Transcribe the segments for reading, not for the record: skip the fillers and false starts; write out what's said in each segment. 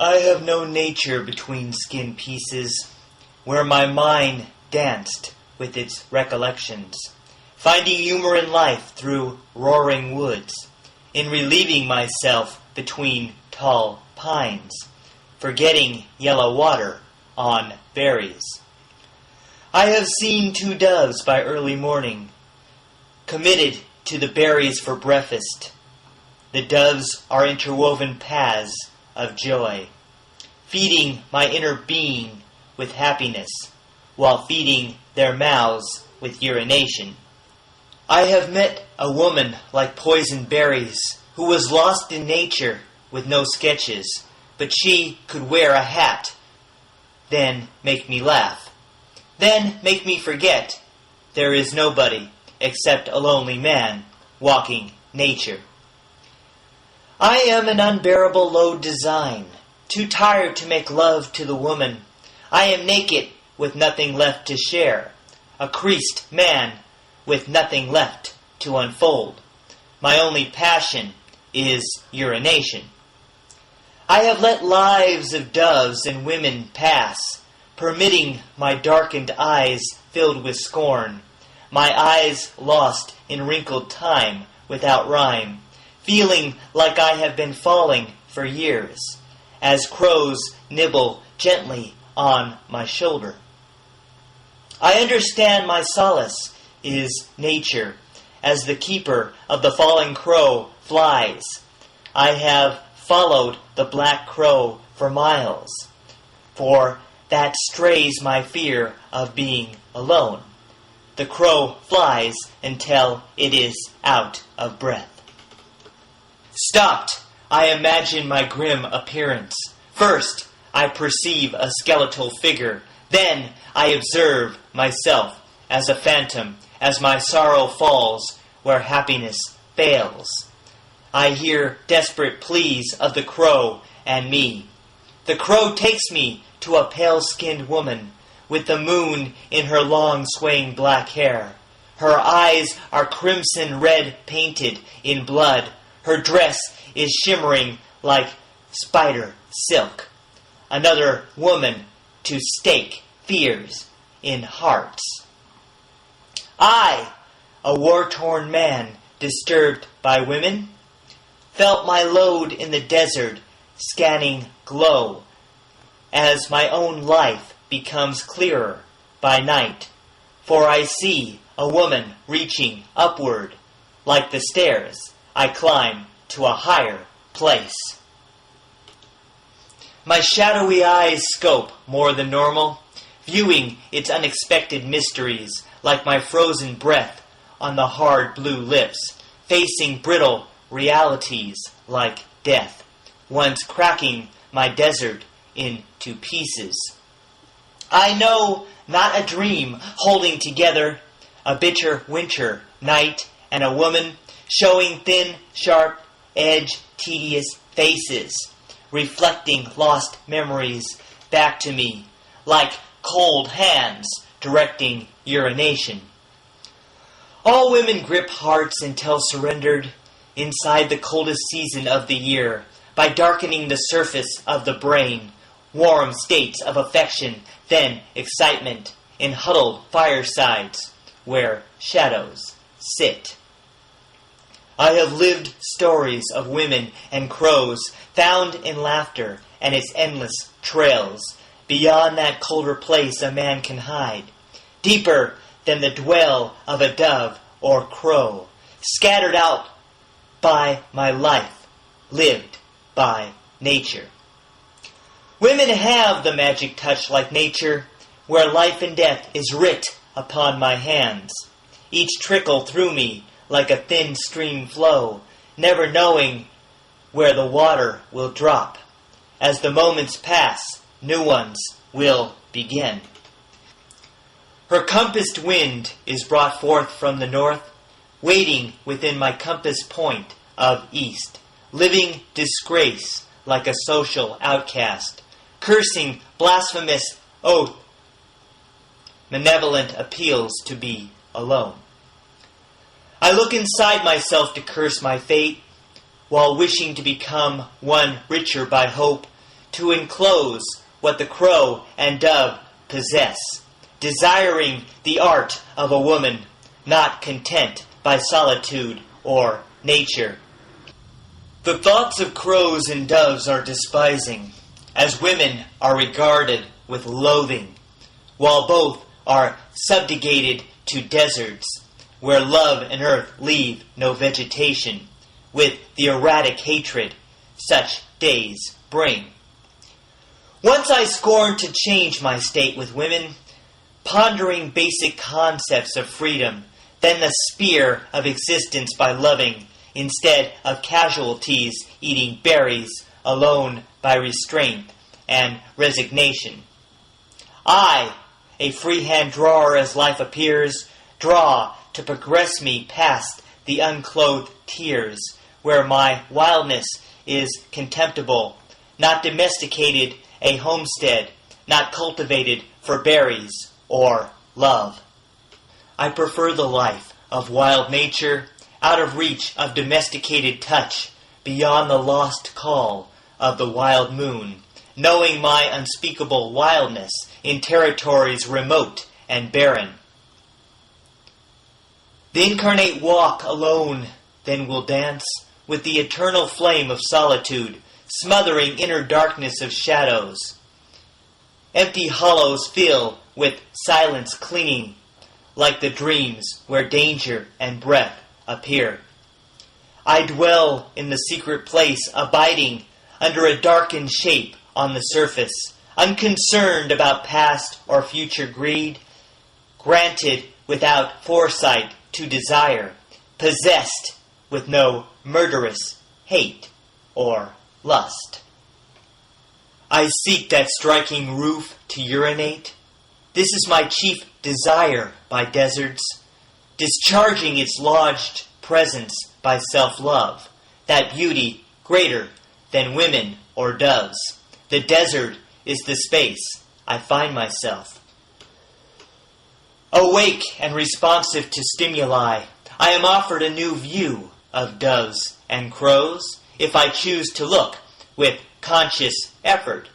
I have known nature between skin pieces, where my mind danced with its recollections, finding humor in life through roaring woods, in relieving myself between tall pines, forgetting yellow water on berries. I have seen 2 doves by early morning, committed to the berries for breakfast. The doves are interwoven paths of joy, feeding my inner being with happiness, while feeding their mouths with urination. I have met a woman like poison berries, who was lost in nature with no sketches, but she could wear a hat, then make me laugh, then make me forget there is nobody except a lonely man walking nature. I am an unbearable low design, too tired to make love to the woman. I am naked with nothing left to share, a creased man with nothing left to unfold. My only passion is urination. I have let lives of doves and women pass, permitting my darkened eyes filled with scorn, my eyes lost in wrinkled time without rhyme, feeling like I have been falling for years, as crows nibble gently on my shoulder. I understand my solace is nature, as the keeper of the falling crow flies. I have followed the black crow for miles, for that strays my fear of being alone. The crow flies until it is out of breath. Stopped, I imagine my grim appearance. First, I perceive a skeletal figure. Then I observe myself as a phantom, as my sorrow falls where happiness fails. I hear desperate pleas of the crow and me. The crow takes me to a pale-skinned woman with the moon in her long swaying black hair. Her eyes are crimson red painted in blood. Her dress is shimmering like spider silk. Another woman to stake fears in hearts. I, a war-torn man disturbed by women, felt my load in the desert scanning glow as my own life becomes clearer by night, for I see a woman reaching upward like the stairs I climb to a higher place. My shadowy eyes scope more than normal, viewing its unexpected mysteries like my frozen breath on the hard blue lips, facing brittle realities like death, once cracking my desert into pieces. I know not a dream holding together a bitter winter night and a woman showing thin, sharp, edge, tedious faces, reflecting lost memories back to me, like cold hands directing urination. All women grip hearts until surrendered inside the coldest season of the year by darkening the surface of the brain, warm states of affection, then excitement in huddled firesides where shadows sit. I have lived stories of women and crows found in laughter and its endless trails, beyond that colder place a man can hide, deeper than the dwell of a dove or crow, scattered out by my life, lived by nature. Women have the magic touch like nature, where life and death is writ upon my hands, each trickle through me like a thin stream flow, never knowing where the water will drop. As the moments pass, new ones will begin. Her compassed wind is brought forth from the north, waiting within my compass point of east, living disgrace like a social outcast, cursing blasphemous oath, malevolent appeals to be alone. I look inside myself to curse my fate, while wishing to become one richer by hope, to enclose what the crow and dove possess, desiring the art of a woman, not content by solitude or nature. The thoughts of crows and doves are despising, as women are regarded with loathing, while both are subjugated to deserts, where love and earth leave no vegetation, with the erratic hatred such days bring. Once I scorned to change my state with women, pondering basic concepts of freedom, then the spear of existence by loving, instead of casualties eating berries alone by restraint and resignation. I, a freehand drawer as life appears, draw to progress me past the unclothed tears, where my wildness is contemptible, not domesticated a homestead, not cultivated for berries or love. I prefer the life of wild nature, out of reach of domesticated touch, beyond the lost call of the wild moon, knowing my unspeakable wildness in territories remote and barren. The incarnate walk alone then will dance with the eternal flame of solitude, smothering inner darkness of shadows. Empty hollows fill with silence clinging, like the dreams where danger and breath appear. I dwell in the secret place, abiding under a darkened shape on the surface, unconcerned about past or future greed, granted without foresight to desire, possessed with no murderous hate or lust. I seek that striking roof to urinate. This is my chief desire by deserts, discharging its lodged presence by self-love, that beauty greater than women or doves. The desert is the space I find myself. Awake and responsive to stimuli, I am offered a new view of doves and crows, if I choose to look with conscious effort,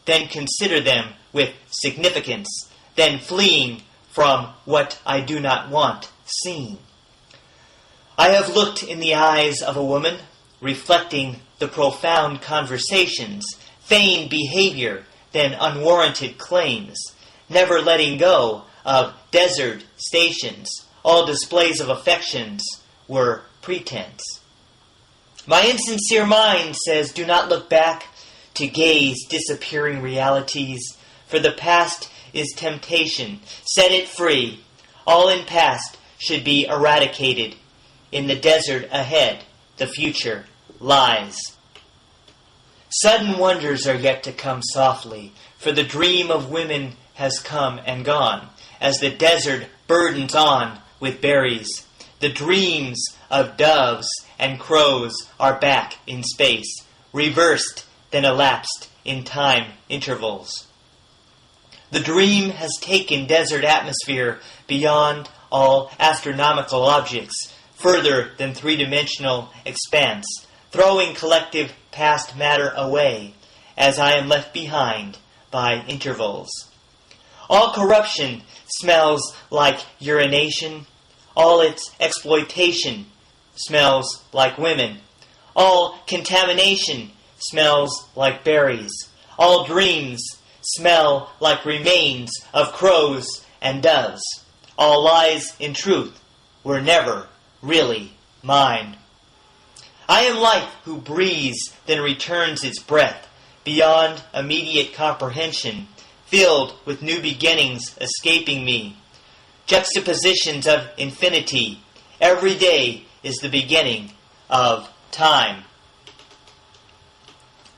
then consider them with significance, then fleeing from what I do not want seen. I have looked in the eyes of a woman, reflecting the profound conversations, feigned behavior, then unwarranted claims, never letting go of desert stations. All displays of affections were pretense. My insincere mind says, do not look back to gaze disappearing realities, for the past is temptation. Set it free. All in past should be eradicated. In the desert ahead, the future lies. Sudden wonders are yet to come softly, for the dream of women has come and gone, as the desert burdens on with berries. The dreams of doves and crows are back in space, reversed, then elapsed in time intervals. The dream has taken desert atmosphere beyond all astronomical objects, further than three-dimensional expanse, throwing collective past matter away, as I am left behind by intervals. All corruption smells like urination. All its exploitation smells like women. All contamination smells like berries. All dreams smell like remains of crows and doves. All lies, in truth, were never really mine. I am life who breathes, then returns its breath, beyond immediate comprehension, filled with new beginnings escaping me. Juxtapositions of infinity. Every day is the beginning of time.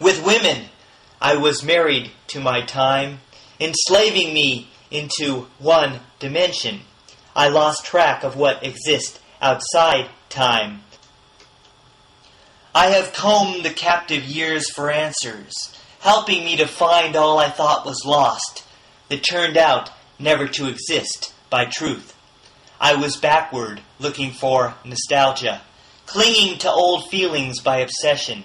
With women, I was married to my time, enslaving me into one dimension. I lost track of what exists outside time. I have combed the captive years for answers, helping me to find all I thought was lost, that turned out never to exist by truth. I was backward, looking for nostalgia, clinging to old feelings by obsession.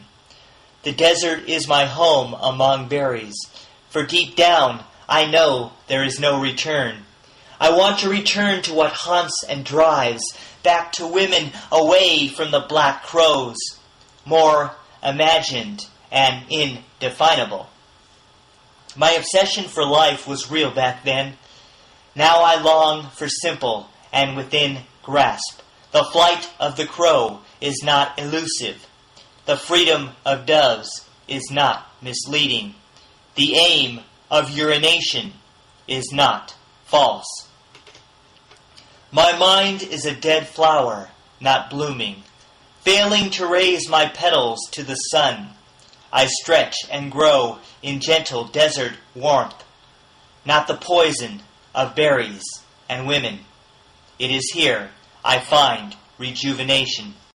The desert is my home among berries, for deep down I know there is no return. I want to return to what haunts and drives, back to women away from the black crows, more imagined and indefinable. My obsession for life was real back then. Now I long for simple and within grasp. The flight of the crow is not elusive. The freedom of doves is not misleading. The aim of urination is not false. My mind is a dead flower, not blooming, failing to raise my petals to the sun. I stretch and grow in gentle desert warmth, not the poison of berries and women. It is here I find rejuvenation.